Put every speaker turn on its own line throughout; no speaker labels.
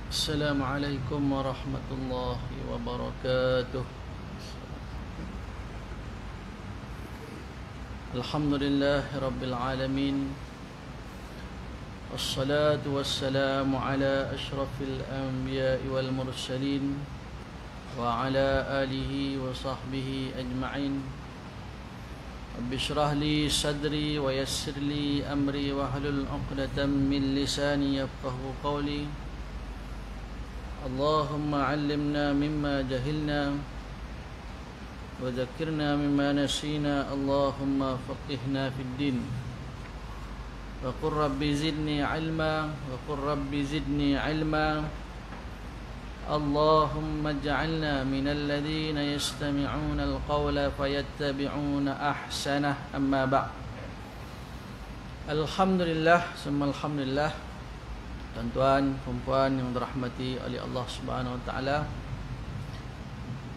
Assalamualaikum warahmatullahi wabarakatuh. Alhamdulillahi rabbil alamin. Wassalatu wassalamu ala ashrafil anbiya'i wal mursalin wa ala alihi wa sahbihi ajma'in. Rabbi shrah li sadri wa yassir li amri wa hlul 'uqdatam min lisani yafqahu qawli. Allahumma 'allimna mimma jahilna wa dhakkirna mimma nasina. Allahumma faqihna fid din. Wa qur rabbi zidni 'ilma wa qur rabbi zidni 'ilma. Allahumma ij'alna minal ladzina yastami'una al-qawla fayattabi'una ahsanah. Amma ba'd. Alhamdulillah, summa alhamdulillah. Tuan-tuan, perempuan yang dirahmati oleh Allah Subhanahu wa taala,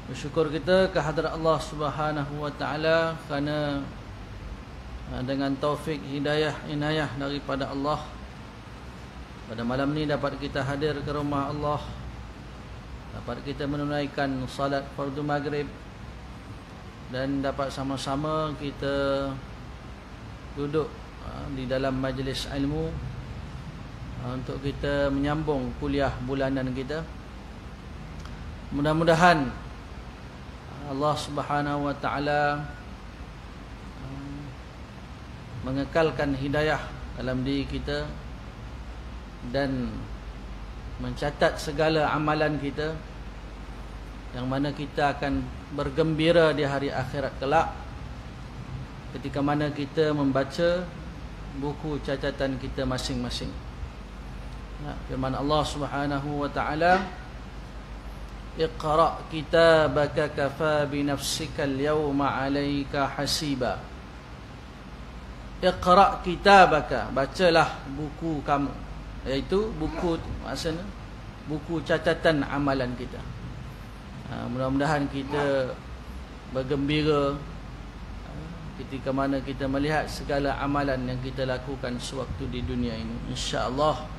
bersyukur kita kehadrat Allah Subhanahu wa taala kerana dengan taufik, hidayah, inayah daripada Allah, pada malam ni dapat kita hadir ke rumah Allah, dapat kita menunaikan salat fardu maghrib, dan dapat sama-sama kita duduk di dalam majlis ilmu untuk kita menyambung kuliah bulanan kita. Mudah-mudahan Allah Subhanahu wa taala mengekalkan hidayah dalam diri kita dan mencatat segala amalan kita, yang mana kita akan bergembira di hari akhirat kelak ketika mana kita membaca buku catatan kita masing-masing. Firman Allah Subhanahu wa taala, Iqra' kitabaka kafa bi nafsika al-yawma 'alayka hasiba. Iqra' kitabaka, bacalah buku kamu, iaitu buku maksudnya buku catatan amalan kita. Mudah-mudahan kita bergembira ketika mana kita melihat segala amalan yang kita lakukan sewaktu di dunia ini, insya-Allah.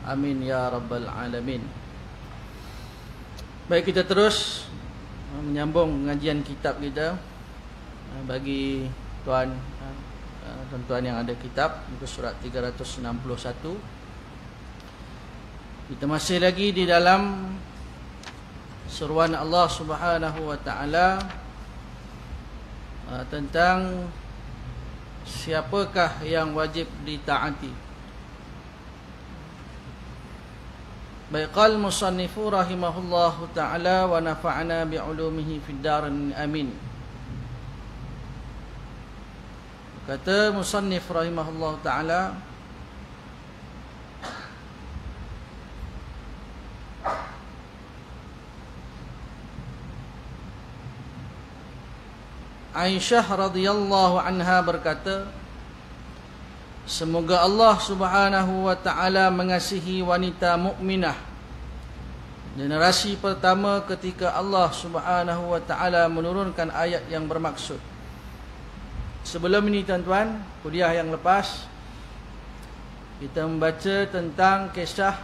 Amin ya rabbal alamin. Baik, kita terus menyambung pengajian kitab kita. Bagi tuan-tuan yang ada kitab, muka surat 361. Kita masih lagi di dalam seruan Allah Subhanahu wa taala tentang siapakah yang wajib ditaati. Baik, qal musannifu rahimahullahu ta'ala wa nafa'ana bi'ulumihi fid darin amin. Kata musannif rahimahullahu ta'ala, Aisyah radhiyallahu anha berkata, semoga Allah Subhanahu wa taala mengasihi wanita mukminah, generasi pertama ketika Allah Subhanahu wa taala menurunkan ayat yang bermaksud. Sebelum ini tuan-tuan, kuliah yang lepas kita membaca tentang kisah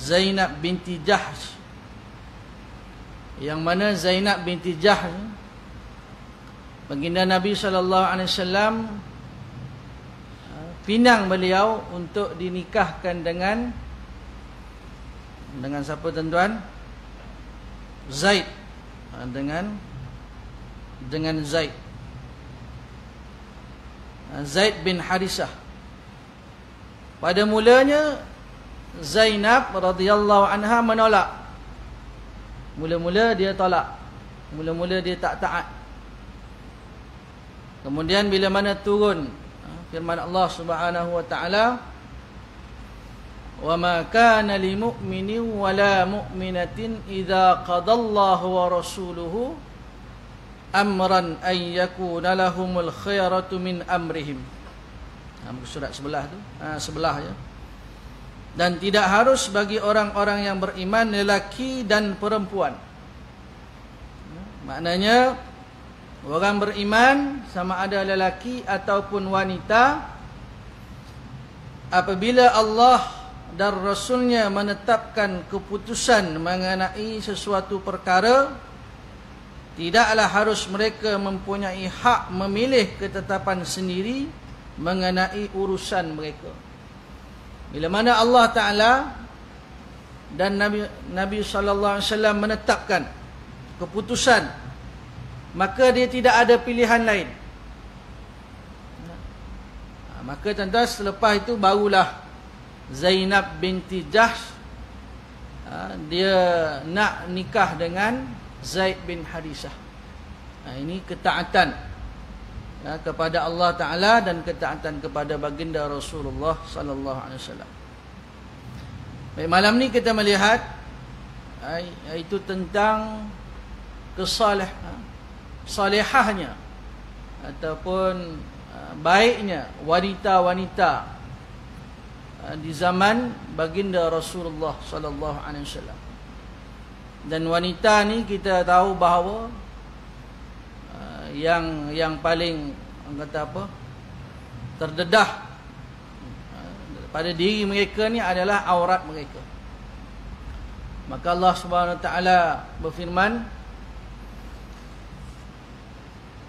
Zainab binti Jahsh, yang mana Zainab binti Jahsh baginda Nabi SAW pinang beliau untuk dinikahkan dengan siapa tuan-tuan? Zaid. Dengan Zaid. Zaid bin Harisah. Pada mulanya Zainab radhiyallahu anha menolak. Mula-mula dia tolak. Mula-mula dia tak taat. Kemudian bila mana turun firman Allah Subhanahu wa taala, "Wa ma kana lil mu'minin wa la mu'minatin idza qadallahu wa rasuluhu amran ay yakuna lahumul khiyaratu min amrihim." Surat sebelah tu, sebelah ya. Dan tidak harus bagi orang-orang yang beriman, lelaki dan perempuan. Maknanya orang beriman, sama ada lelaki ataupun wanita, apabila Allah dan Rasulnya menetapkan keputusan mengenai sesuatu perkara, tidaklah harus mereka mempunyai hak memilih ketetapan sendiri mengenai urusan mereka. Bila mana Allah Ta'ala dan Nabi SAW menetapkan keputusan, maka dia tidak ada pilihan lain. Maka tuan-tuan, selepas itu barulah Zainab binti Jahsh dia nak nikah dengan Zaid bin Harisah. Ini ketaatan kepada Allah Ta'ala dan ketaatan kepada baginda Rasulullah sallallahu alaihi wasallam. Baik, malam ni kita melihat itu tentang salihahnya ataupun baiknya wanita-wanita di zaman baginda Rasulullah sallallahu alaihi wasallam. Dan wanita ni kita tahu bahawa yang paling kata apa, terdedah pada diri mereka ni adalah aurat mereka. Maka Allah Subhanahu wa taala berfirman,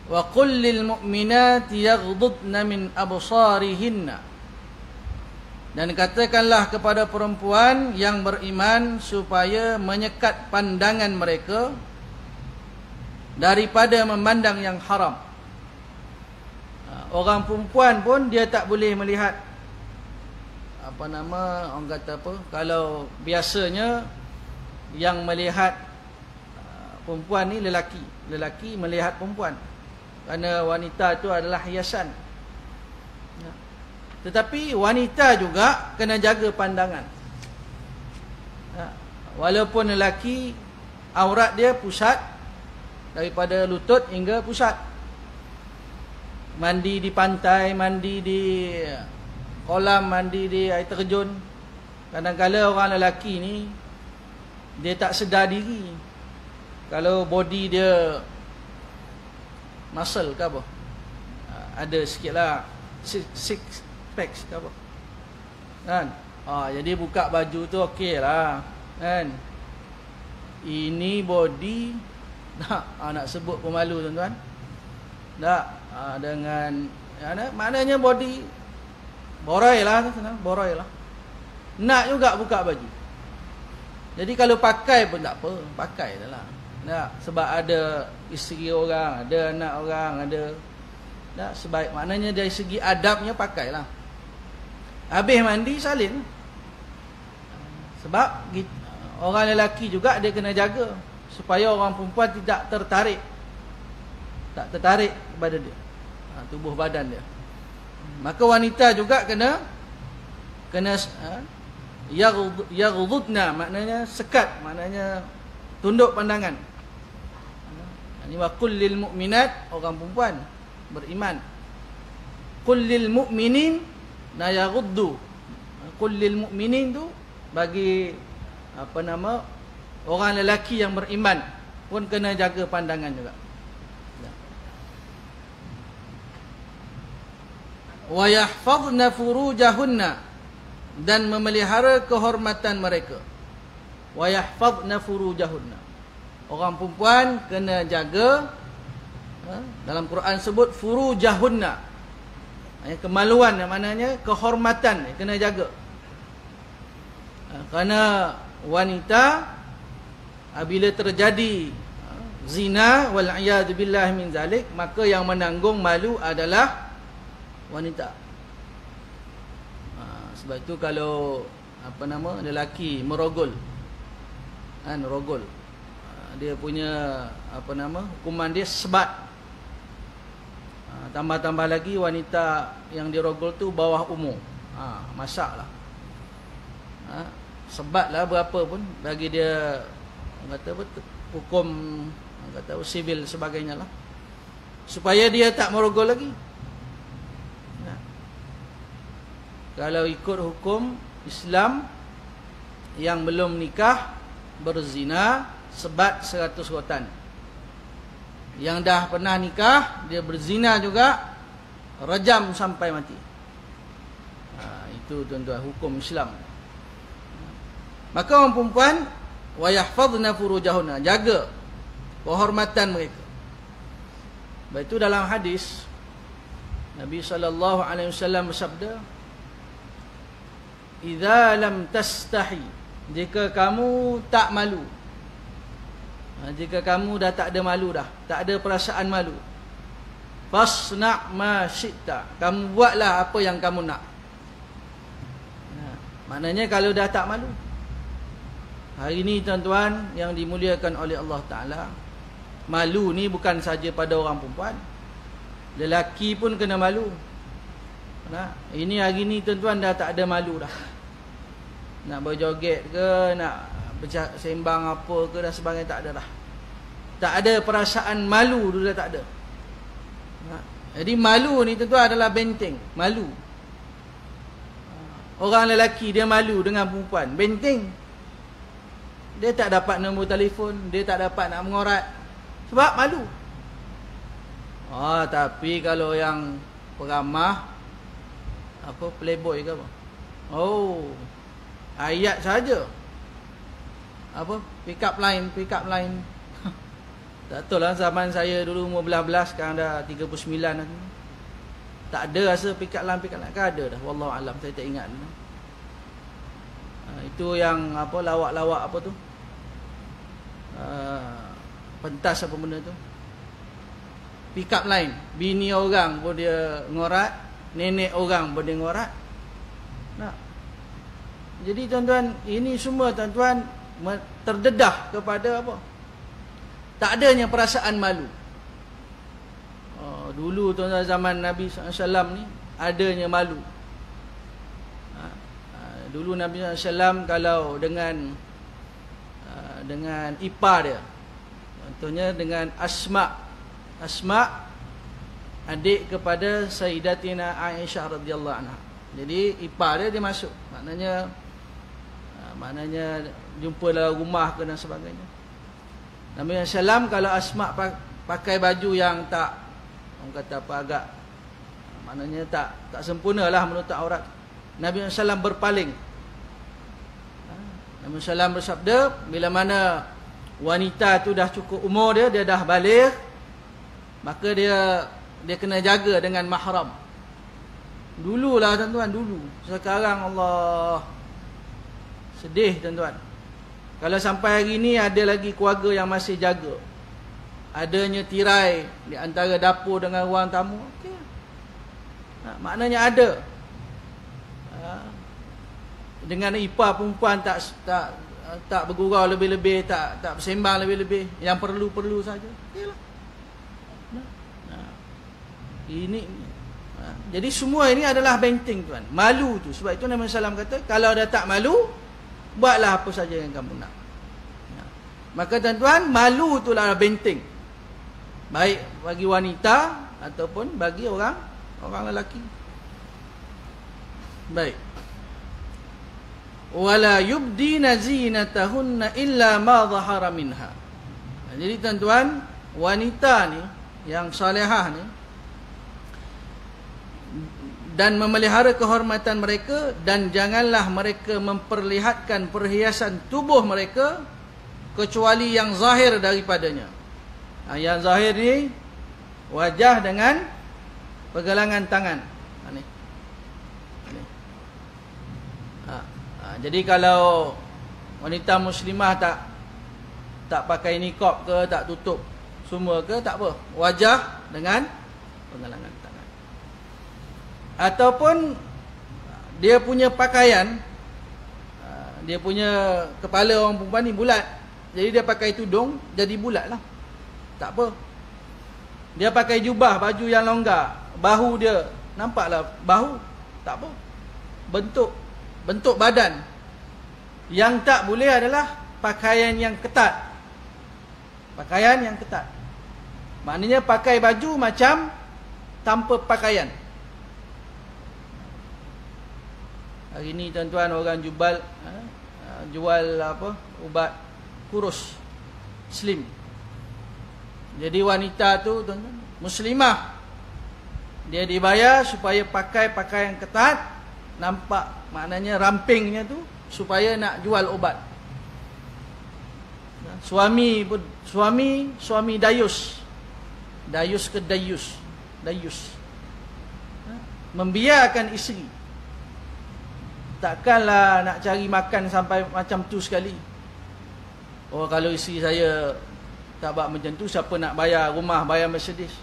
wa qul lil mu'minati yaghdudna min absarihinna, dan katakanlah kepada perempuan yang beriman supaya menyekat pandangan mereka daripada memandang yang haram. Orang perempuan pun dia tak boleh melihat orang kata apa, kalau biasanya yang melihat perempuan ni lelaki melihat perempuan, kerana wanita itu adalah hiasan. Tetapi wanita juga kena jaga pandangan. Walaupun lelaki aurat dia pusat daripada lutut hingga pusat. Mandi di pantai, mandi di kolam, mandi di air terjun. Kadang-kadang orang lelaki ni dia tak sedar diri. Kalau body dia muscle ke apa, ada sikitlah six packs ke apa, kan? Jadi buka baju tu okey lah, kan? Ini body nak sebut pun malu tuan-tuan. Tak, dengan maknanya body borai lah, borai lah. Nak juga buka baju. Jadi kalau pakai pun tak apa, pakai dah lah. Tak, sebab ada isteri orang, ada anak orang, ada. Tak, sebaik maknanya dari segi adabnya pakailah. Habis mandi salin. Sebab orang lelaki juga dia kena jaga supaya orang perempuan tidak tertarik. Tak tertarik kepada dia, tubuh badan dia. Maka wanita juga kena yaghdudna, maknanya sekat, maknanya tunduk pandangan. Ini wa qul lil mu'minat, orang perempuan beriman. Qul lil mu'minin na yaghuddu. Qul lil mu'minin tu bagi orang lelaki yang beriman pun kena jaga pandangan juga. Wa yahfazna furujahunna, dan memelihara kehormatan mereka. Wa yahfazna furujahunna, orang perempuan kena jaga. Dalam Quran sebut furujahunna, kemaluan, maknanya kehormatan kena jaga. Kerana wanita bila terjadi zina wal iyad billah min zalik, maka yang menanggung malu adalah wanita. Sebab itu kalau lelaki merogol, rogol, dia punya hukuman dia sebat. Tambah-tambah lagi wanita yang dirogol tu bawah umur, masaklah, sebatlah berapa pun bagi dia kata hukum sivil sebagainya lah, supaya dia tak merogol lagi. Kalau ikut hukum Islam, yang belum nikah berzina sebat 100 rotan. Yang dah pernah nikah, dia berzina juga, rajam sampai mati. Itu tuan-tuan hukum Islam. Maka orang perempuan wa yahfazna furujahunna, jaga kehormatan mereka. Baik, itu dalam hadis Nabi SAW bersabda, "Idza lam tastahi," jika kamu tak malu. Jika kamu dah tak ada malu dah, tak ada perasaan malu, fasna' ma syi'ta, kamu buatlah apa yang kamu nak. Maknanya kalau dah tak malu. Hari ni tuan-tuan yang dimuliakan oleh Allah Ta'ala, malu ni bukan saja pada orang perempuan, lelaki pun kena malu. Ini hari ni tuan-tuan dah tak ada malu dah. Nak berjoget ke, nak sembang apa ke dan sebagainya, tak ada dah. Tak ada perasaan malu dulu, dah tak ada. Jadi malu ni tuan-tuan adalah benteng. Malu. Orang lelaki dia malu dengan perempuan, benteng. Dia tak dapat nombor telefon, dia tak dapat nak mengorat sebab malu. Tapi kalau yang peramah, apa, playboy ke apa, ayat saja, apa, pick up line tak tahu lah, zaman saya dulu umur belas-belas, sekarang dah 39 dah. Tak ada rasa pick up line kan ada dah, wallahu alam, saya tak ingat. Itu yang apa, lawak-lawak apa tu, pentas apa benda tu, pick up line. Bini orang pun dia ngorat, nenek orang pun dia ngorat. Jadi tuan-tuan, ini semua tuan-tuan terdedah kepada apa? Tak adanya perasaan malu. Dulu tuan-tuan zaman Nabi SAW ni adanya malu. Dulu Nabi SAW kalau dengan ipar dia, contohnya dengan Asma, adik kepada Sayyidatina Aisyah radhiyallahu anha. Jadi ipar dia masuk, maknanya jumpa dalam rumah ke dan sebagainya. Nabi SAW kalau Asma pakai baju yang tak, orang kata apa, agak, maknanya tak sempurna lah menutup aurat, Nabi SAW berpaling. Nabi SAW bersabda, bila mana wanita tu dah cukup umur dia dah baligh, maka dia kena jaga dengan mahram. Dululah tuan-tuan, dulu. Sekarang Allah, sedih tuan-tuan. Kalau sampai hari ni ada lagi keluarga yang masih jaga, adanya tirai di antara dapur dengan ruang tamu, okey. Maknanya ada. Dengan ipar perempuan tak bergurau lebih-lebih, tak bersembang lebih-lebih, yang perlu-perlu saja. Okeylah. Ini jadi semua ini adalah benteng tuan. Malu tu. Sebab itu Nabi SAW kata, kalau dah tak malu, buatlah apa saja yang kamu nak. Maka tuan-tuan, malu itulah benteng, baik bagi wanita ataupun bagi orang lelaki. Baik. Wala yubdina zinatahunna illa ma dhahara minha. Jadi tuan-tuan, wanita ni yang salihah ni, dan memelihara kehormatan mereka, dan janganlah mereka memperlihatkan perhiasan tubuh mereka kecuali yang zahir daripadanya. Yang zahir ni wajah dengan pergelangan tangan. Jadi kalau wanita muslimah tak pakai niqab ke, tak tutup semua ke, tak apa, wajah dengan pergelangan tangan. Ataupun dia punya pakaian, dia punya kepala orang perempuan ni bulat, jadi dia pakai tudung, jadi bulat lah, tak apa. Dia pakai jubah, baju yang longgar, bahu dia nampaklah bahu, tak apa. Bentuk badan. Yang tak boleh adalah pakaian yang ketat. Pakaian yang ketat, maknanya pakai baju macam tanpa pakaian. Hari ni tuan-tuan, orang jual apa, ubat kurus, slim. Jadi wanita tu tuan-tuan, muslimah, dia dibayar supaya pakai pakaian ketat nampak maknanya rampingnya tu supaya nak jual obat. Suami dayus. Dayus ke dayus? Dayus. Membiarkan isteri. Takkanlah nak cari makan sampai macam tu sekali. Oh, kalau isteri saya tak buat macam tu, siapa nak bayar rumah, bayar Mercedes?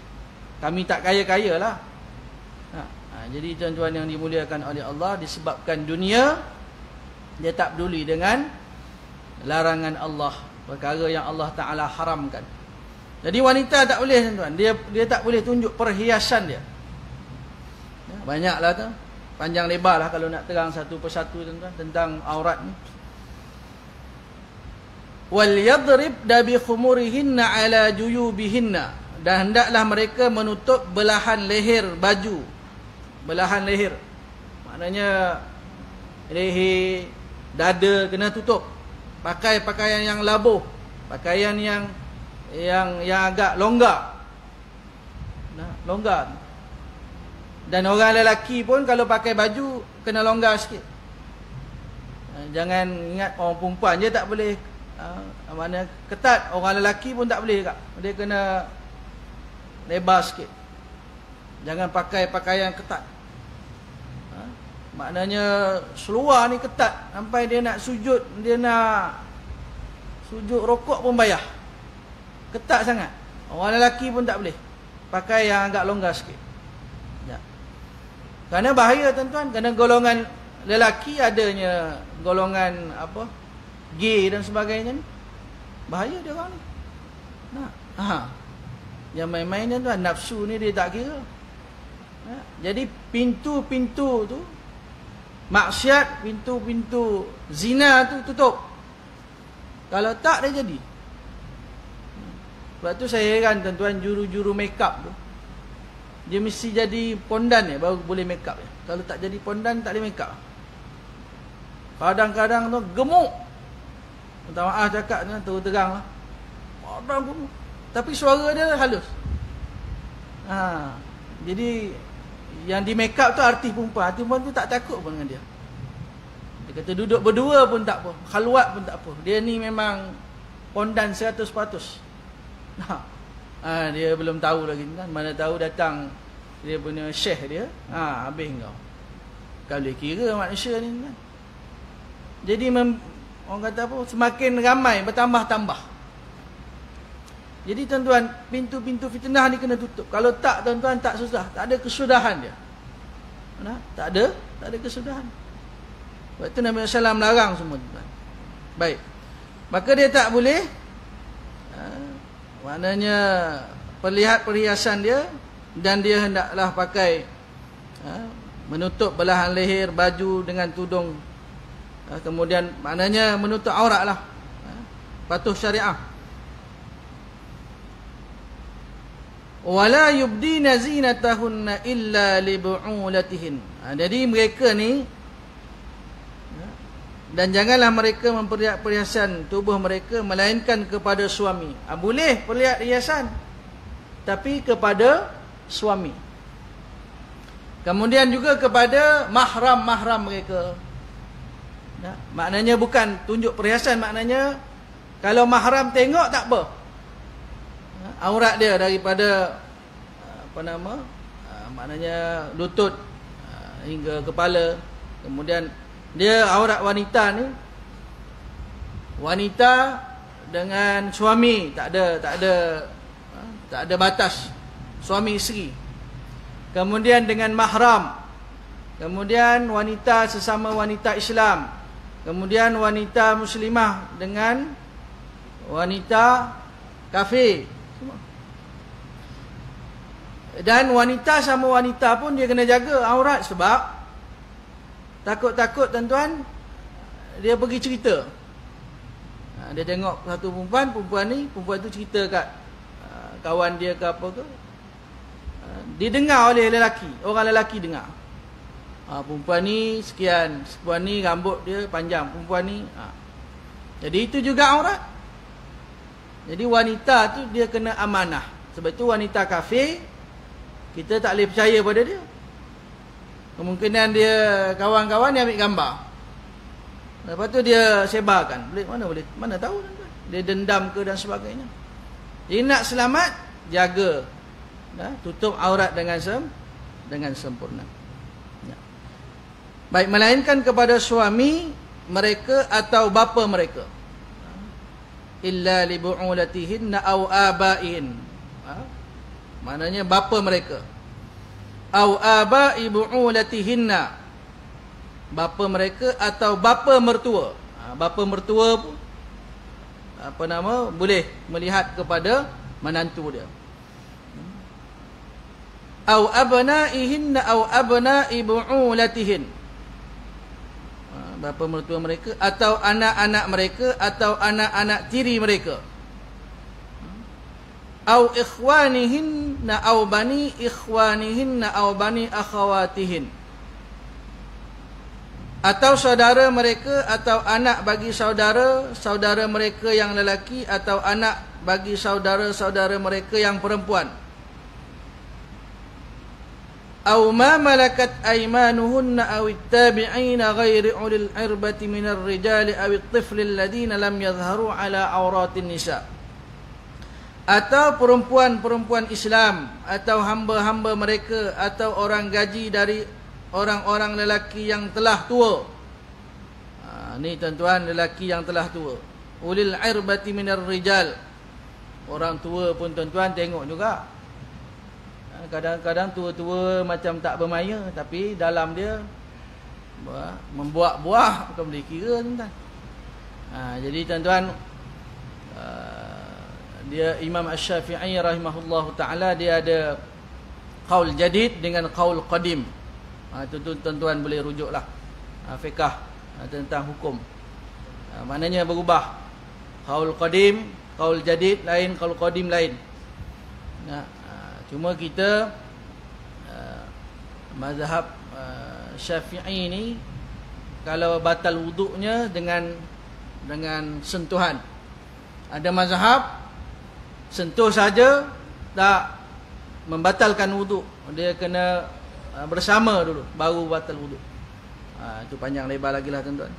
Kami tak kaya-kaya lah. Jadi tuan-tuan yang dimuliakan oleh Allah, disebabkan dunia, dia tak peduli dengan larangan Allah, perkara yang Allah Ta'ala haramkan. Jadi wanita tak boleh, tuan-tuan. Dia tak boleh tunjuk perhiasan dia. Banyaklah tu, panjang lebar lah kalau nak terang satu persatu, tuan-tuan, tentang aurat ni. Wal yadribna bi khumurihinna ala juyubihinna, dan hendaklah mereka menutup belahan leher baju. Belahan leher maknanya leher, dada kena tutup. Pakai pakaian yang labuh, pakaian yang agak longgar. Longgar. Dan orang lelaki pun kalau pakai baju kena longgar sikit. Jangan ingat orang perempuan je tak boleh, mana ketat, orang lelaki pun tak boleh juga. Dia kena lebar sikit. Jangan pakai pakaian ketat. Maknanya seluar ni ketat sampai dia nak sujud, dia nak sujud rokok pun payah. Ketat sangat. Orang lelaki pun tak boleh. Pakai yang agak longgar sikit. Ya. Kerana bahaya, tuan-tuan. Kerana golongan lelaki adanya golongan apa, gay dan sebagainya ni. Bahaya dia orang ni. Yang main-main, tuan-tuan, nafsu ni dia tak kira. Jadi pintu-pintu tu maksiat, pintu-pintu zina tu tutup. Kalau tak, dia jadi. Sebab tu saya heran, tuan-tuan, juru-juru make up tu, dia mesti jadi pondan ya baru boleh make up ya. Kalau tak jadi pondan, tak boleh make up. Kadang-kadang tu gemuk. Minta maaf cakap tu, terus terang lah. Kadang gemuk, tapi suara dia halus. Jadi yang di make up tu artis perempuan. Artis perempuan tu tak takut pun dengan dia. Dia kata duduk berdua pun tak apa, khalwat pun tak apa. Dia ni memang pondan 100%. Dia belum tahu lagi kan. Mana tahu datang dia punya syekh dia, habis kau. Kau boleh kira manusia ni kan. Jadi orang kata apa, semakin ramai, bertambah-tambah. Jadi tuan-tuan, pintu-pintu fitnah ni kena tutup. Kalau tak, tuan-tuan, tak susah. Tak ada kesudahan dia. Tak ada kesudahan. Sebab itu Nabi SAW larang semua, tuan-tuan. Baik. Maka dia tak boleh, maknanya perlihat perhiasan dia, dan dia hendaklah pakai menutup belahan leher baju dengan tudung. Kemudian maknanya menutup aurat lah. Patuh syariah. Wala yubdina zinatahunna illa li bu'ulatihin. Jadi mereka ni, dan janganlah mereka memperlihat perhiasan tubuh mereka melainkan kepada suami. Boleh perlihat hiasan, tapi kepada suami. Kemudian juga kepada mahram-mahram mereka. Maknanya bukan tunjuk perhiasan, maknanya kalau mahram tengok tak apa. Aurat dia daripada maknanya lutut hingga kepala. Kemudian dia aurat wanita ni, wanita dengan suami tak ada batas, suami isteri. Kemudian dengan mahram. Kemudian wanita sesama wanita Islam. Kemudian wanita muslimah dengan wanita kafir. Dan wanita sama wanita pun dia kena jaga aurat, sebab takut-takut, tuan-tuan, dia pergi cerita. Dia tengok satu perempuan tu cerita kat kawan dia ke apa ke, didengar oleh lelaki, orang lelaki dengar. Perempuan ni sekian, perempuan ni rambut dia panjang, perempuan ni jadi itu juga aurat. Jadi wanita tu dia kena amanah. Sebab itu wanita kafir kita tak boleh percaya pada dia. Kemungkinan dia kawan-kawan dia ambil gambar. Lepas tu dia sebarkan. Boleh? Mana tahu tuan-tuan. Dia dendam ke dan sebagainya. Jadi nak selamat, jaga. Tutup aurat dengan sempurna. Ya. Baik, melainkan kepada suami mereka atau bapa mereka. Illa li bu'ulatihinna aw abaihin. Maknanya bapa mereka. Aw abai bu'ulatihinna. Bapa mereka atau bapa mertua. Bapa mertua pun boleh melihat kepada menantu dia. Aw abnaihinna aw abnai bu'ulatihin. Bapa mertua mereka atau anak-anak mereka atau anak-anak tiri mereka. Aw ikhwanihinna aw bani ikhwanihinna aw bani akhawatihin. Atau saudara mereka atau anak bagi saudara mereka yang lelaki atau anak bagi saudara mereka yang perempuan. Aw ma malakat aymanuhunna aw at-tabi'ina ghairi ulil irbati minar rijali aw at-tifli alladhina lam yadhharu ala awratin nisa. Atau perempuan-perempuan Islam atau hamba-hamba mereka atau orang gaji dari orang-orang lelaki yang telah tua. Ni tuan-tuan, lelaki yang telah tua. Ulil irbati minar rijal. Orang tua pun tuan-tuan tengok juga. Kadang-kadang tua-tua macam tak bermaya, tapi dalam dia membuat buah, bukan boleh kira tuan-tuan. Jadi tuan-tuan, dia Imam Asy-Syafi'i rahimahullahu ta'ala, dia ada qaul jadid dengan qaul qadim. Itu tuan-tuan boleh rujuklah fiqah tentang hukum. Maknanya berubah. Qaul qadim, qaul jadid lain, qaul qadim lain. Cuma kita mazhab Syafi'i ni, kalau batal wuduknya dengan sentuhan. Ada mazhab sentuh saja tak membatalkan wuduk. Dia kena bersama dulu baru batal wuduk. Itu panjang lebar lagi lah tuan-tuan.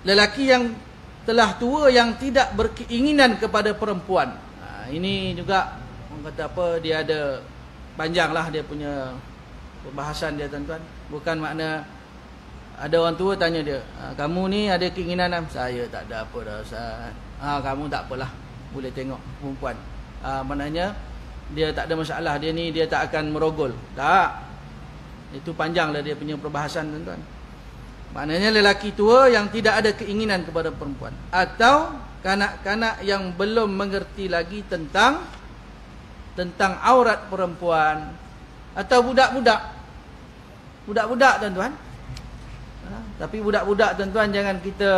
Lelaki yang telah tua yang tidak berkeinginan kepada perempuan. Ini juga orang kata apa, dia ada panjang lah dia punya perbahasan dia tuan-tuan. Bukan makna ada orang tua tanya dia, kamu ni ada keinginan? Saya tak ada apa dah Ustaz. Kamu tak apalah, boleh tengok perempuan. Maknanya dia tak ada masalah, dia ni dia tak akan merogol. Tak. Itu panjanglah dia punya perbahasan tuan-tuan. Maknanya lelaki tua yang tidak ada keinginan kepada perempuan, atau kanak-kanak yang belum mengerti lagi tentang aurat perempuan, atau budak-budak. Budak-budak tuan-tuan. Tapi budak-budak tuan-tuan jangan kita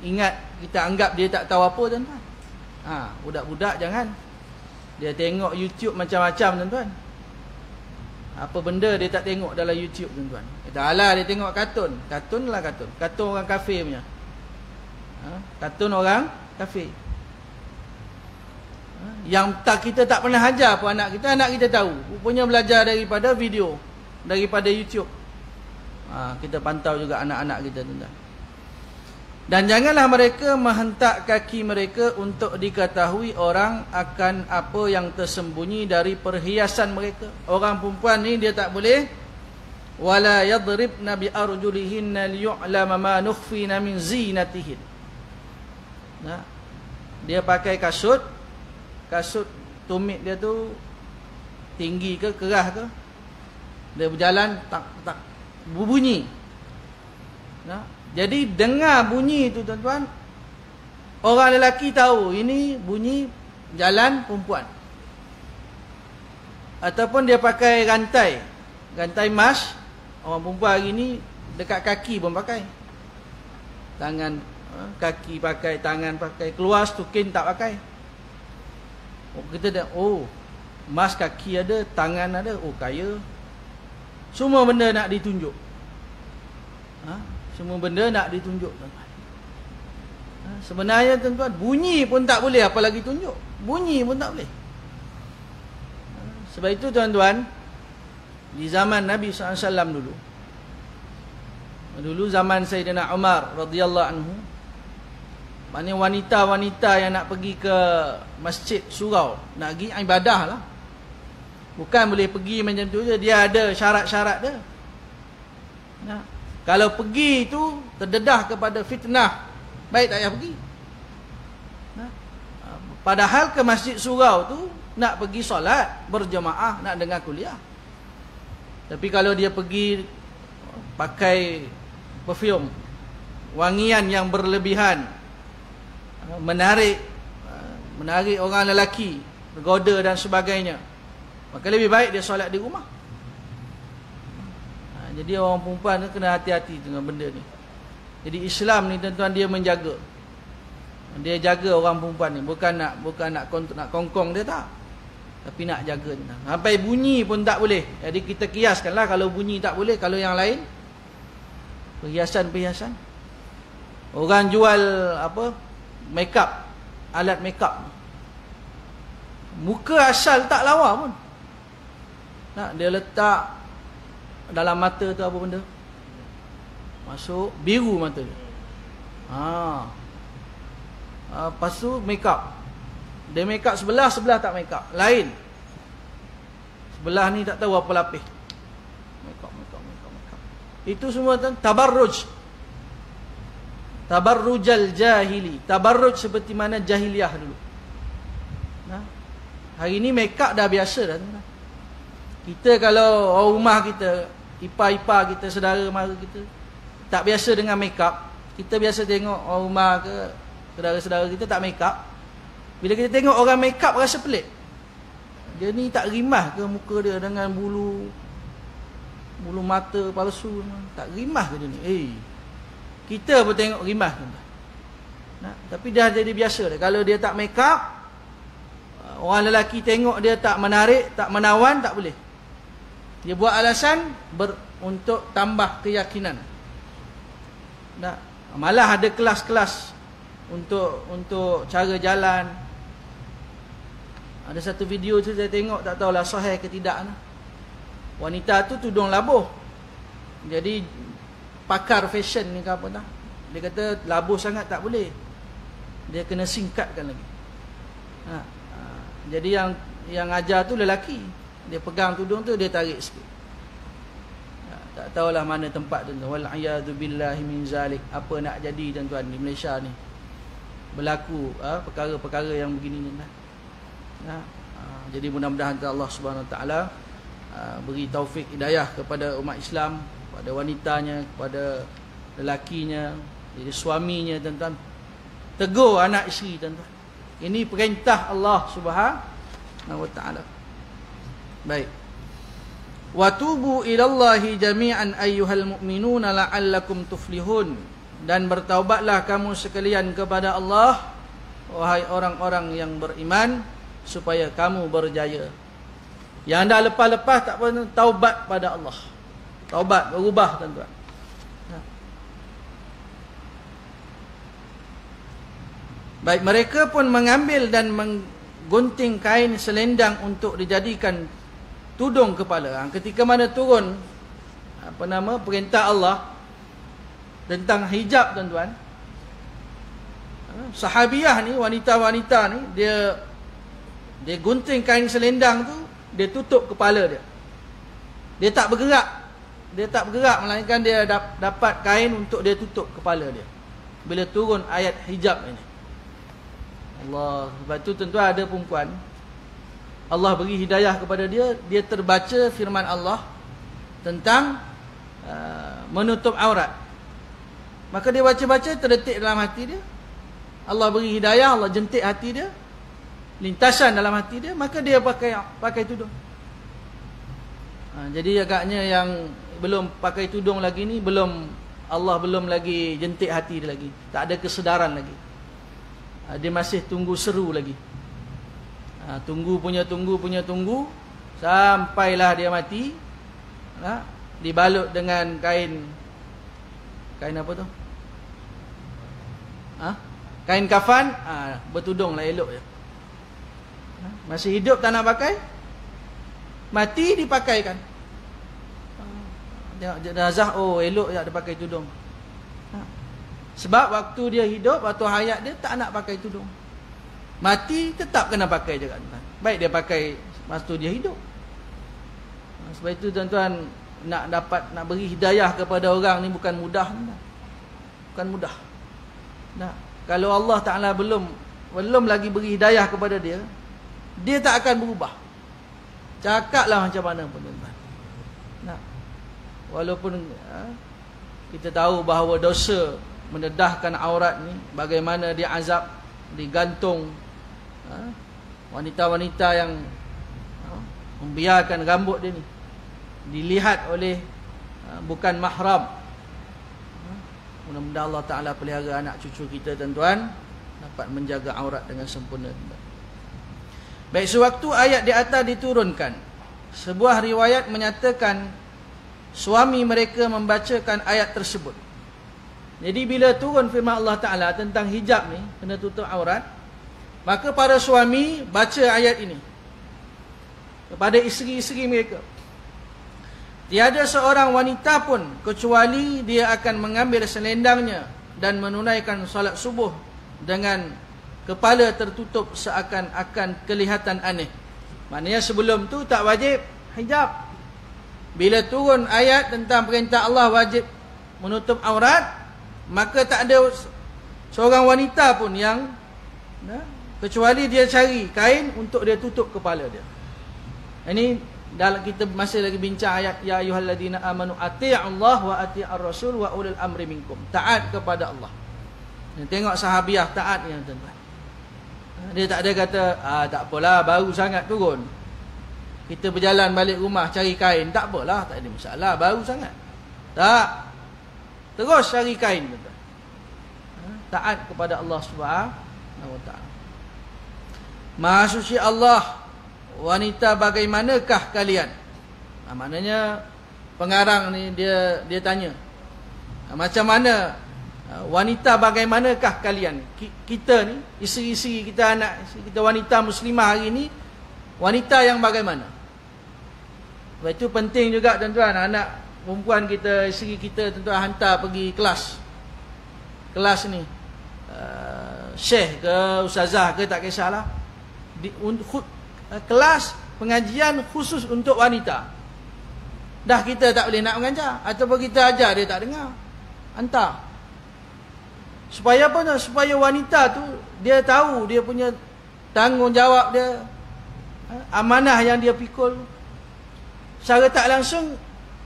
ingat, kita anggap dia tak tahu apa tuan-tuan. Budak-budak jangan. Dia tengok YouTube macam-macam tuan-tuan. Apa benda dia tak tengok dalam YouTube tuan-tuan. Alah, dia tengok kartun. Kartun lah kartun. Kartun orang kafir punya. Kartun orang kafir. Yang kita tak pernah ajar pun anak kita tahu. Rupanya belajar daripada video, daripada YouTube. Kita pantau juga anak-anak kita tuan-tuan. Dan janganlah mereka menghentak kaki mereka untuk diketahui orang akan apa yang tersembunyi dari perhiasan mereka. Orang perempuan ni dia tak boleh. Wala yadribna bi arjulihinna liyu'lama ma nukhfina min zinatihin. Dia pakai kasut tumit dia tu tinggi ke keras ke, dia berjalan tak berbunyi. Jadi dengar bunyi tu tuan-tuan, orang lelaki tahu ini bunyi jalan perempuan. Ataupun dia pakai rantai emas. Orang perempuan hari ni dekat kaki pun pakai. Tangan, kaki pakai, tangan pakai, keluar stukin tak pakai. Kita dah, emas kaki ada, tangan ada, kaya. Semua benda nak ditunjuk. Semua benda nak ditunjuk tuan-tuan. Sebenarnya tuan-tuan, bunyi pun tak boleh, apalagi tunjuk. Bunyi pun tak boleh. Sebab itu tuan-tuan, di zaman Nabi SAW dulu. Dulu zaman Sayyidina Umar radhiyallahu anhu, maknanya wanita-wanita yang nak pergi ke masjid surau, nak pergi ibadah lah, bukan boleh pergi macam tu je, dia ada syarat-syarat dia. Nah, kalau pergi tu terdedah kepada fitnah, baik tak payah pergi. Nah, padahal ke masjid surau tu nak pergi solat berjemaah, nak dengar kuliah. Tapi kalau dia pergi pakai perfume, wangian yang berlebihan, menarik orang lelaki, goda dan sebagainya, maka lebih baik dia solat di rumah. Jadi orang perempuan tu kena hati-hati dengan benda ni. Jadi Islam ni tuan-tuan, dia menjaga. Dia jaga orang perempuan ni, bukan nak kongkong dia, tak. Tapi nak jaga. Sampai bunyi pun tak boleh. Jadi kita kiaskanlah, kalau bunyi tak boleh, kalau yang lain perhiasan-perhiasan. Orang jual apa? Makeup, alat makeup. Muka asal tak lawa pun. Nak dia letak dalam mata tu apa benda? Masuk biru mata dia. Lepas tu makeup. Dia makeup sebelah tak makeup. Lain. Sebelah ni tak tahu apa lapis. Makeup. Itu semua tabarruj. Tabarrujal jahili. Tabarruj seperti mana jahiliah dulu. Nah, hari ni makeup dah biasa dah. Kita kalau orang rumah kita, ipar-ipar kita, saudara mara kita tak biasa dengan makeup, kita biasa tengok orang rumah ke saudara-saudara kita tak makeup. Bila kita tengok orang makeup rasa pelik. Dia ni tak rimah ke muka dia dengan bulu mata palsu, tak rimah ke dia ni? Kita pun tengok rimah. Tapi dah jadi biasa dah. Kalau dia tak makeup, orang lelaki tengok dia tak menarik, tak menawan, tak boleh. Dia buat alasan untuk tambah keyakinan. Malah ada kelas-kelas untuk cara jalan. Ada satu video tu saya tengok, tak tahulah sahih ke tidak. Wanita tu tudung labuh. Jadi pakar fashion ni ke apa tak, dia kata labuh sangat tak boleh, dia kena singkatkan lagi. Jadi yang ajar tu lelaki, dia pegang tudung tu, dia tarik sikit. Tak tahulah mana tempat tu. Wal'iyadu billahi min zalik. Apa nak jadi tuan-tuan di Malaysia ni, berlaku perkara-perkara yang begini ni. Jadi mudah-mudahan Allah Subhanahu Wa Taala beri taufik hidayah kepada umat Islam, kepada wanitanya, kepada lelakinya, jadi suaminya tuan-tuan. Tegur anak isteri tuan-tuan. Ini perintah Allah Subhanahu Wa Taala. Baik. Wa tubu ilallahi jami'an ayyuhal mu'minuna la'allakum tuflihun. Dan bertaubatlah kamu sekalian kepada Allah, wahai orang-orang yang beriman, supaya kamu berjaya. Yang anda lepas-lepas tak pernah taubat pada Allah. Taubat, berubah tuan-tuan. Baik, mereka pun mengambil dan menggunting kain selendang untuk dijadikan tudung kepala. Ketika mana turun perintah Allah tentang hijab tuan-tuan, sahabiah ni, wanita-wanita ni, dia gunting kain selendang tu, dia tutup kepala dia. Dia tak bergerak, melainkan dia dapat kain untuk dia tutup kepala dia bila turun ayat hijab ini. Allah, sebab tu tuan-tuan, ada perempuan Allah beri hidayah kepada dia, dia terbaca firman Allah tentang menutup aurat. Maka dia baca-baca, terdetik dalam hati dia, Allah beri hidayah, Allah jentik hati dia, lintasan dalam hati dia, maka dia pakai tudung. Jadi agaknya yang belum pakai tudung lagi ni, Allah belum lagi jentik hati dia lagi, tak ada kesedaran lagi. Dia masih tunggu seru lagi. Tunggu sampailah dia mati, dibalut dengan kain apa tu? Kain kafan, bertudunglah elok je. Masih hidup tak nak pakai, mati dipakaikan. Tengok jenazah, oh elok tak dia pakai tudung. Sebab waktu dia hidup, waktu hayat dia tak nak pakai tudung. Mati tetap kena pakai juga. Baik dia pakai masa dia hidup. Sebab itu tuan-tuan, nak beri hidayah kepada orang ni bukan mudah. Bukan mudah. Nah, kalau Allah Ta'ala belum lagi beri hidayah kepada dia, dia tak akan berubah. Cakaplah macam mana pun tuan-tuan. Nah, walaupun kita tahu bahawa dosa mendedahkan aurat ni, bagaimana dia azab, digantung wanita-wanita yang membiarkan rambut dia ni dilihat oleh bukan mahram. Mudah-mudahan Allah Ta'ala pelihara anak cucu kita tuan-tuan dapat menjaga aurat dengan sempurna. Baik, sewaktu ayat di atas diturunkan, sebuah riwayat menyatakan suami mereka membacakan ayat tersebut. Jadi bila turun firman Allah Ta'ala tentang hijab ni, kena tutup aurat, maka para suami baca ayat ini kepada isteri-isteri mereka. Tiada seorang wanita pun kecuali dia akan mengambil selendangnya dan menunaikan solat subuh dengan kepala tertutup seakan-akan kelihatan aneh. Maknanya sebelum tu tak wajib hijab. Bila turun ayat tentang perintah Allah wajib menutup aurat, maka tak ada seorang wanita pun yang kecuali dia cari kain untuk dia tutup kepala dia. Ini dalam kita masih lagi bincang ayat ya ayyuhalladzina amanu atii'allah wa atii'ar rasul wa ulil amri minkum. Taat kepada Allah. Tengok sahabiah taatnya tuan-tuan. Dia tak ada kata tak apalah baru sangat turun, kita berjalan balik rumah cari kain, tak apalah, tak ada masalah, baru sangat. Tak. Terus cari kain tuan-tuan. Taat kepada Allah Subhanahu wa taala. Maha suci Allah, wanita bagaimanakah kalian? Maknanya pengarang ni dia tanya, macam mana wanita bagaimanakah kalian? Kita ni, isteri-isteri kita, anak kita wanita muslimah hari ni, wanita yang bagaimana? Sebab itu penting juga tuan-tuan, anak perempuan kita, isteri kita tuan-tuan hantar pergi kelas ni, syekh ke ustazah ke tak kisahlah, kelas pengajian khusus untuk wanita. Dah kita tak boleh nak mengajar, ataupun kita ajar dia tak dengar, hantar. Supaya apa? Supaya wanita tu dia tahu dia punya tanggungjawab dia, amanah yang dia pikul. Secara tak langsung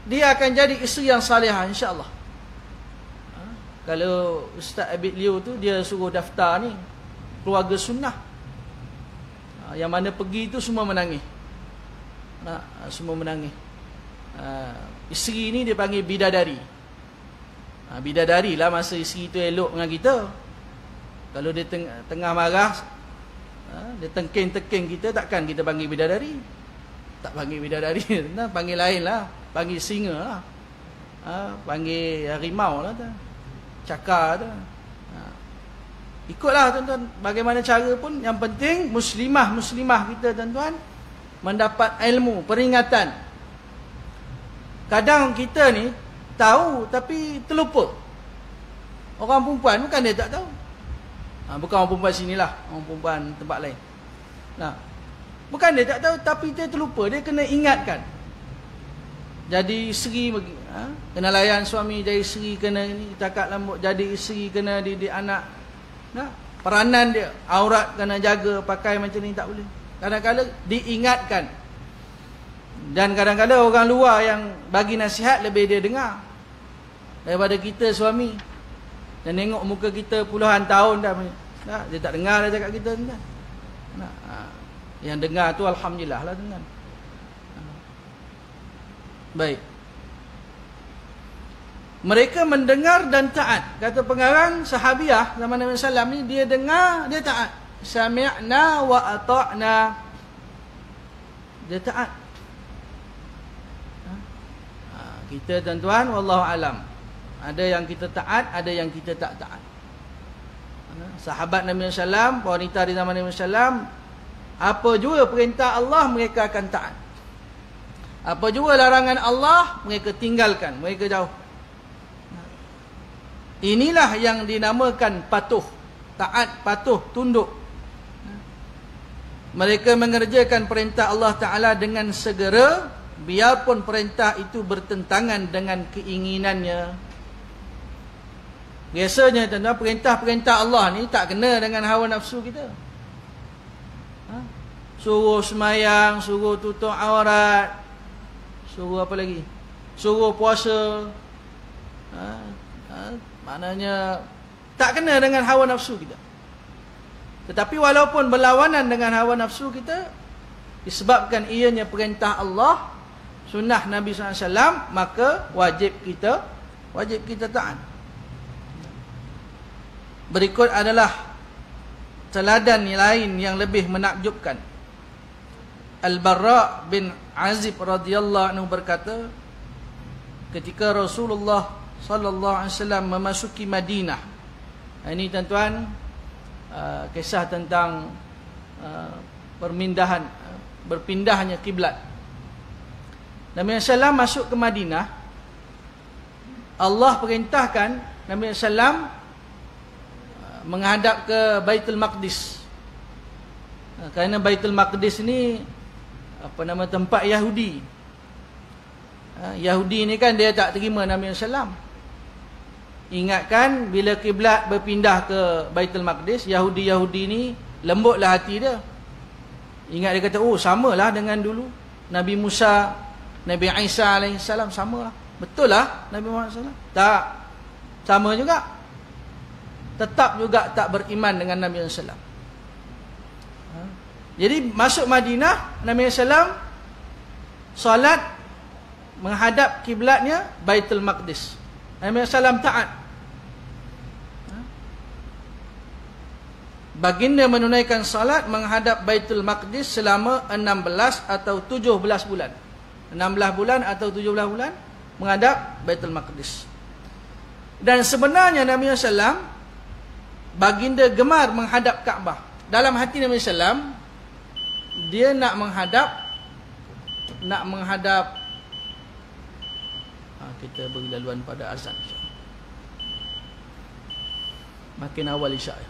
dia akan jadi isteri yang salihah insya-Allah. Kalau Ustaz Abid Liu tu dia suruh daftar ni keluarga sunnah, yang mana pergi tu semua menangis. Semua menangis. Isteri ni dia panggil bidadari. Bidadari lah masa isteri tu elok dengan kita. Kalau dia tengah marah, dia tengking-tengking kita, takkan kita panggil bidadari. Tak panggil bidadari, panggil lain lah, panggil singa lah, panggil harimau lah, cakar tu. Ikutlah tuan-tuan, bagaimana cara pun, yang penting muslimah kita tuan-tuan mendapat ilmu, peringatan. Kadang kita ni tahu tapi terlupa. Orang perempuan bukan dia tak tahu. Bukan orang perempuan sinilah, orang perempuan tempat lain. Bukan dia tak tahu tapi dia terlupa, dia kena ingatkan. Jadi isteri kena layan suami, jadi isteri kena ni, cakap lembut, jadi isteri kena didik anak. Peranan dia, aurat kena jaga, pakai macam ni tak boleh. Kadang-kadang diingatkan. Dan kadang-kadang orang luar yang bagi nasihat lebih dia dengar daripada kita suami. Dan tengok muka kita puluhan tahun dah, dia tak dengar dah cakap kita kan. Yang dengar tu alhamdulillah lah tuan. Baik. Mereka mendengar dan taat. Kata pengarang sahabiah zaman Nabi sallallahu alaihi wasallam ni, dia dengar, dia taat. Sami'na wa ata'na. Dia taat. Kita tuan-tuan wallahu alam, ada yang kita taat, ada yang kita tak taat. Sahabat Nabi sallallahu alaihi wasallam, wanita di zaman Nabi sallallahu alaihi wasallam, apa jua perintah Allah mereka akan taat. Apa jua larangan Allah, mereka tinggalkan, mereka jauh. Inilah yang dinamakan patuh, taat, patuh, tunduk. Mereka mengerjakan perintah Allah Ta'ala dengan segera, biarpun perintah itu bertentangan dengan keinginannya. Biasanya tuan-tuan, perintah-perintah Allah ni tak kena dengan hawa nafsu kita. Suruh semayang, suruh tutup aurat, suruh apa lagi? Suruh puasa. Maknanya tak kena dengan hawa nafsu kita. Tetapi walaupun berlawanan dengan hawa nafsu kita, disebabkan ianya perintah Allah, sunnah Nabi SAW, maka wajib kita taat. Berikut adalah teladan lain yang lebih menakjubkan. Al-Barra bin Azib radhiyallahu anhu berkata, ketika Rasulullah sallallahu alaihi wasallam memasuki Madinah. Ini tuan-tuan, kisah tentang berpindahnya kiblat. Nabi SAW masuk ke Madinah. Allah perintahkan Nabi SAW menghadap ke Baitul Maqdis. Kerana Baitul Maqdis ni tempat Yahudi. Yahudi ni kan dia tak terima Nabi SAW. Ingatkan bila kiblat berpindah ke Baitul Maqdis, Yahudi ni lembutlah hati dia. Ingat dia kata, oh samalah dengan dulu Nabi Musa, Nabi Isa alaihissalam, samalah. Betul lah Nabi Muhammad SAW? Tak, sama juga. Tetap juga tak beriman dengan Nabi SAW. Jadi masuk Madinah, Nabi SAW solat menghadap kiblatnya Baitul Maqdis. Nabi SAW taat. Baginda menunaikan salat menghadap Baitul Maqdis selama 16 atau 17 bulan. 16 bulan atau 17 bulan menghadap Baitul Maqdis. Dan sebenarnya Nabi SAW, baginda gemar menghadap Kaabah. Dalam hati Nabi SAW, dia nak menghadap kita beri laluan pada azan, makin awal isyak.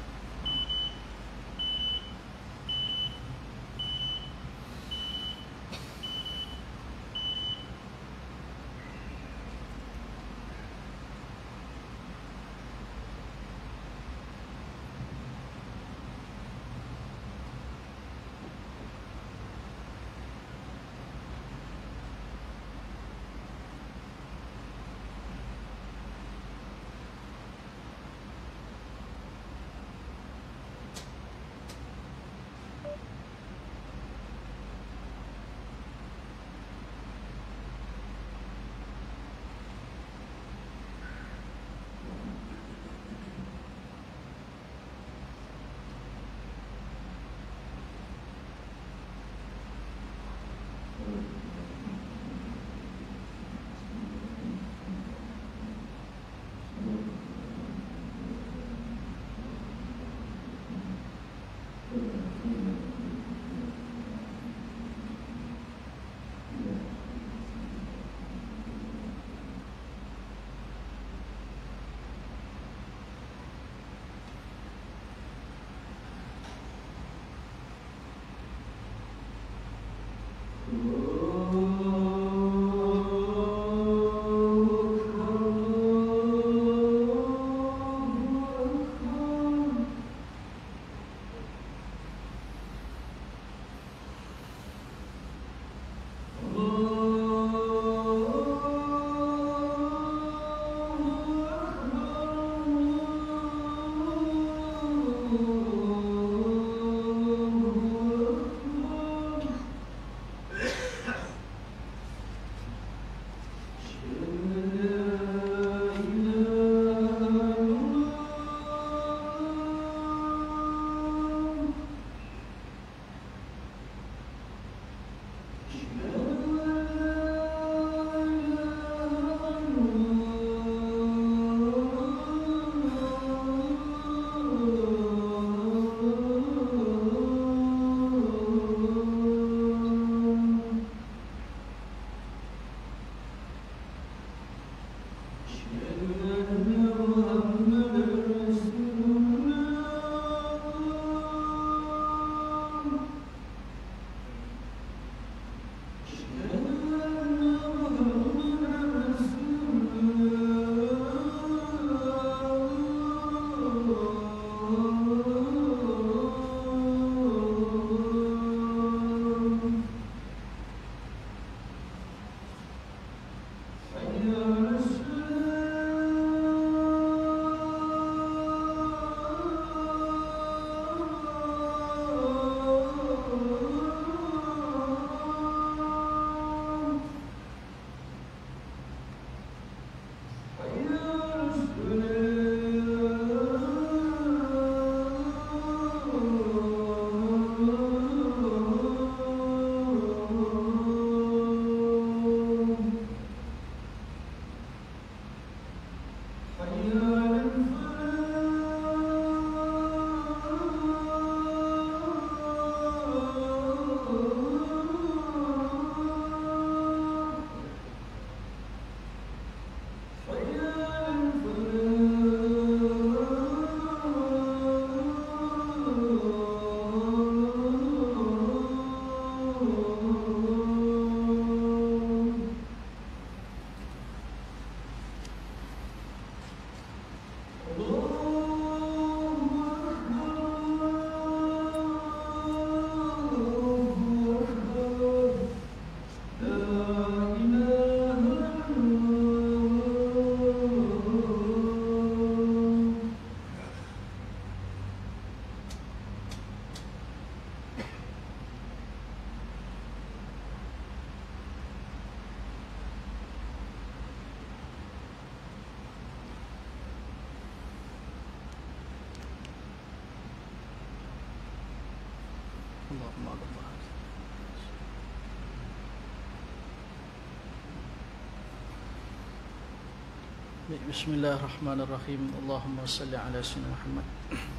Bismillahirrahmanirrahim. Allahumma salli ala sayyidina Muhammad.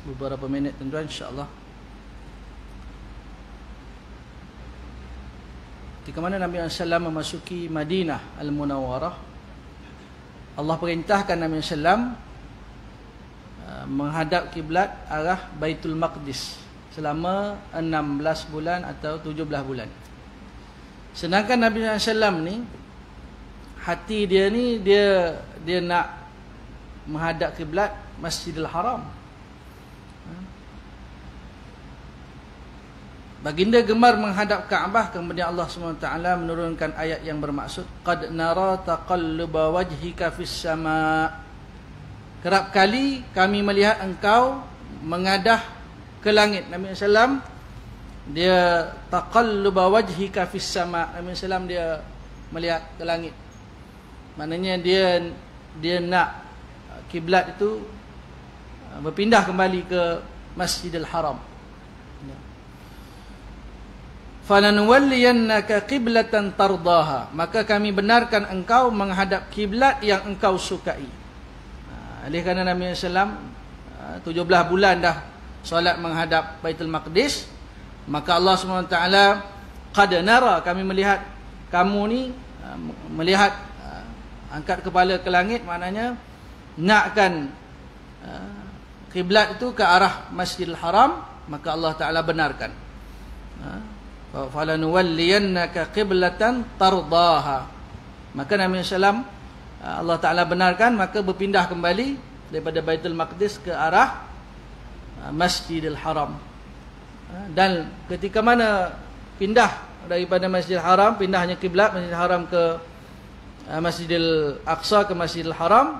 Beberapa minit tuan-tuan, insya-Allah. Ketika mana Nabi SAW memasuki Madinah Al-Munawwarah, Allah perintahkan Nabi SAW menghadap kiblat arah Baitul Maqdis selama 16 bulan atau 17 bulan. Sedangkan Nabi SAW ni, hati dia ni dia nak menghadap kiblat Masjidil Haram. Baginda gemar menghadap Kaabah, kemudian Allah SWT menurunkan ayat yang bermaksud qad nara taqalluba wajhika fis sama. Kerap kali kami melihat engkau mengadah ke langit. Nabi SAW dia taqalluba wajhika fis sama. Nabi SAW dia melihat ke langit. Maknanya dia nak kiblat itu berpindah kembali ke Masjidil Haram. Falanuwalliyannaka qiblatan tardaha, maka kami benarkan engkau menghadap kiblat yang engkau sukai. Oleh kerana Nabi SAW 17 bulan dah solat menghadap Baitul Maqdis, maka Allah SWT qad nara, kami melihat kamu ni melihat angkat kepala ke langit, maknanya nakkan kiblat itu ke arah Masjidil Haram, maka Allah Taala benarkan. Falanuwalliyannaka qiblatan tardaha, maka Nabi SAW Allah Taala benarkan, maka berpindah kembali daripada Baitul Maqdis ke arah Masjidil Haram. Dan ketika mana pindah daripada Masjidil Haram, pindahnya kiblat Masjidil Haram ke Masjidil Aqsa ke Masjidil Haram,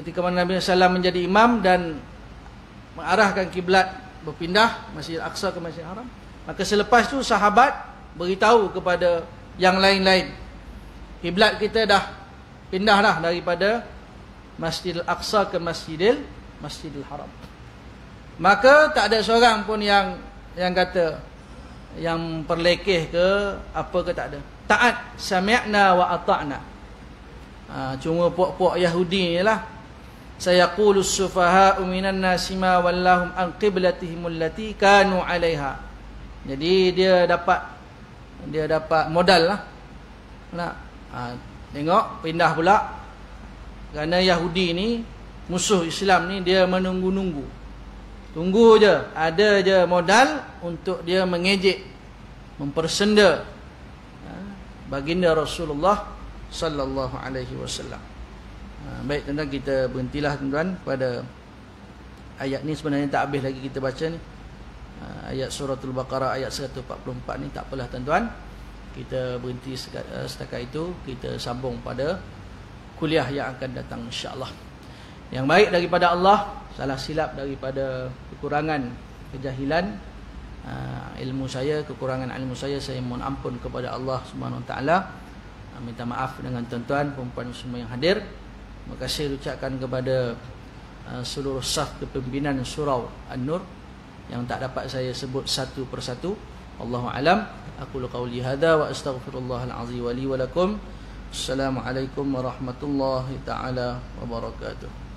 ketika mana Nabi SAW menjadi imam dan mengarahkan kiblat berpindah Masjidil Aqsa ke Masjidil Haram, maka selepas itu sahabat beritahu kepada yang lain-lain, kiblat kita dah pindah dah daripada Masjidil Aqsa ke Masjidil Haram. Maka tak ada seorang pun yang kata, yang perlekeh ke apa ke, tak ada. Taat, sami'na wa ata'na. Cuma puak-puak Yahudi ni lah, sayaqulus sufaha'u minan nasi ma wallahum an qiblatihim allati kanu 'alaiha. Jadi dia dapat modal lah. Nak tengok pindah pula, kerana Yahudi ni musuh Islam ni, dia menunggu-nunggu. Tunggu je, ada je modal untuk dia mengejek, mempersenda baginda Rasulullah sallallahu alaihi wasallam. Baik tuan-tuan, kita berhentilah tuan-tuan pada ayat ni. Sebenarnya tak habis lagi kita baca ni. Ayat suratul Baqarah ayat 144 ni, tak apalah tuan-tuan. Kita berhenti setakat itu, kita sambung pada kuliah yang akan datang insya-Allah. Yang baik daripada Allah, salah silap daripada kekurangan kejahilan ilmu saya, kekurangan ilmu saya mohon ampun kepada Allah Subhanahu Wa Taala. Minta maaf dengan tuan-tuan, perempuan semua yang hadir. Terima kasih ucapkan kepada seluruh saf kepimpinan surau An-Nur yang tak dapat saya sebut satu persatu. Allahu a'lam. Aqulu qawli hadza wa astaghfirullahal azim wa li wa lakum. Assalamualaikum warahmatullahi taala wabarakatuh.